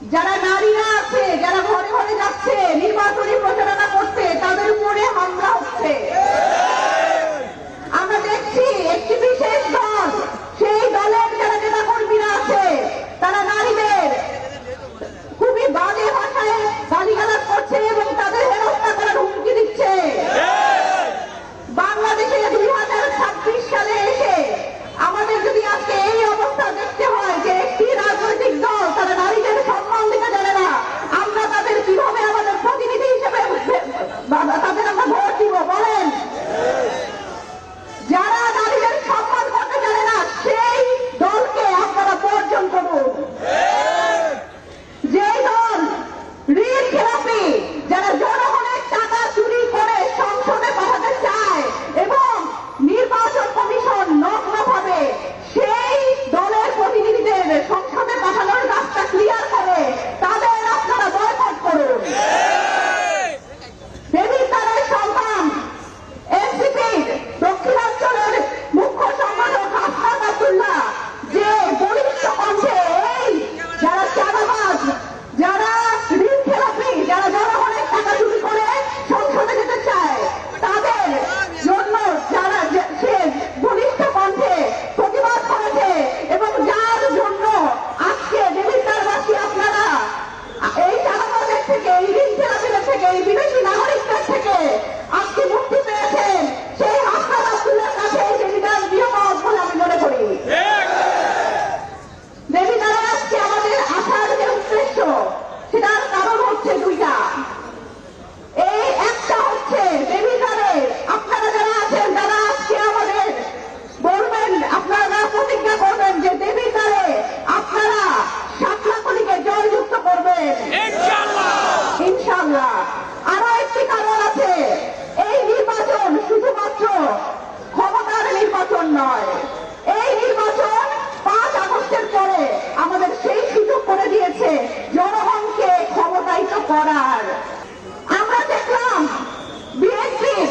যারা নারীরা আছে, যারা ঘরে ঘরে যাচ্ছে নির্বাচনী প্রচারণা করতে, তাদের উপরে হামলা হচ্ছে। আমরা দেখছি একটি বিশেষ দল, সেই দলের যারা নেতা কর্মীরা আছে, তারা নারীদের খুবই বাজে ভাষায় গালিগালাজ করছে এবং তাদের হেনস্থা করার হুমকি দিচ্ছে। বাংলাদেশে 2026 সালে এসে আমাদের যদি আজকে এই অবস্থা দেখতে হয় যে একটি রাজনৈতিক দল তারা নারীদের সম্মান দিতে জানে না, আমরা তাদের কিভাবে আমাদের প্রতিনিধি হিসেবে তাদের আমরা ভোট দিব বলেন? যারা নারীদের সম্মান করতে জানে না সেই দলকে আপনারা বর্জন করুন। যে দল ঋণ খেলাপি, যারা জনগণের টাকা চুরি করে সংসদে পাঠাতে চায় এবং নির্বাচন কমিশন নগ্নভাবে সেই দলের প্রতিনিধিদের সংসদে পাঠানোর রাস্তা ক্লিয়ার করে, তাদের আপনারা বয়কট করুন। দেবিদ্বারের সন্তান এনসিপির দক্ষিণাঞ্চলের মুখ্য সম্পাদক হাসনাত আব্দুল্লাহ যে বলিষ্ঠ কণ্ঠে এই যারা চাঁদাবাজ, যারা ঋণ খেলাপি, যারা জনগণের টাকা চুরি করে সংসদে যেতে চায়, তাদের জন্য যারা সে বলিষ্ঠ কণ্ঠে প্রতিবাদ করেছে এবং যার জন্য আজকে দেবিদ্বারবাসী আপনারা এই চাঁদাবাজের থেকে, এই ঋণ খেলাপিদের থেকে, এই বিদেশি নাগরিকদের থেকে আজকে মুক্তি পেয়েছেন, সেই হাসনাত আব্দুল্লাহর কাছে এই দেবিদ্বার নিরাপদ বলে আমি মনে করি। দেবিদ্বারে আজকে আমাদের আসার যে উদ্দেশ্য, সেটার কারণ হচ্ছে দুইটা। এই একটা হচ্ছে দেবিদ্বারে আপনারা যারা আছেন, তারা আজকে আমাদের বলবেন, আপনারা প্রতিজ্ঞা করবেন যে দেবিদ্বারে আপনারা সাতলাকলিকে জয়যুক্ত করবেন ইনশাআল্লাহ। আরো একটি কারণ আছে, এই নির্বাচন শুধুমাত্র ক্ষমতার নির্বাচন নয়, এই নির্বাচন 5 আগস্টের পরে আমাদের সেই সুযোগ করে দিয়েছে জনগণকে ক্ষমতায়িত করার। আমরা দেখলাম বিএনপির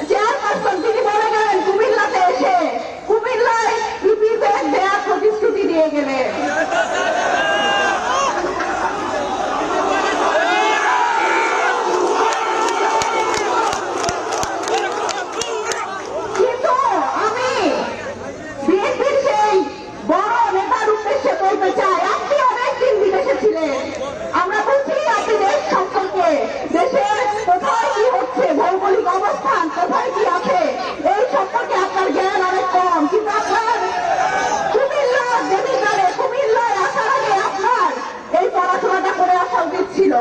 চেয়ারপারসন তিনি বলে গেলেন কুমিল্লাতে এসে, কুমিল্লায় পিপি ব্যাগ দেওয়ার প্রতিশ্রুতি দিয়ে গেলেন। কিন্তু আমি বিএনপির সেই বড় নেতার উদ্দেশ্যে বলতে চাই, আপনি অনেকদিন বিদেশে ছিলেন, আমরা বুঝি আপনি দেশ সম্পর্কে, দেশের কোথায় কি হচ্ছে, ভৌগোলিক অবস্থান কোথায় কি আছে, এই সম্পর্কে আপনার জ্ঞান অনেক কম। কিন্তু আপনার কুমিল্লার দেবিদ্বারে, কুমিল্লায় আসার আগে আপনার এই পড়াশোনাটা করে আসা উচিত ছিল।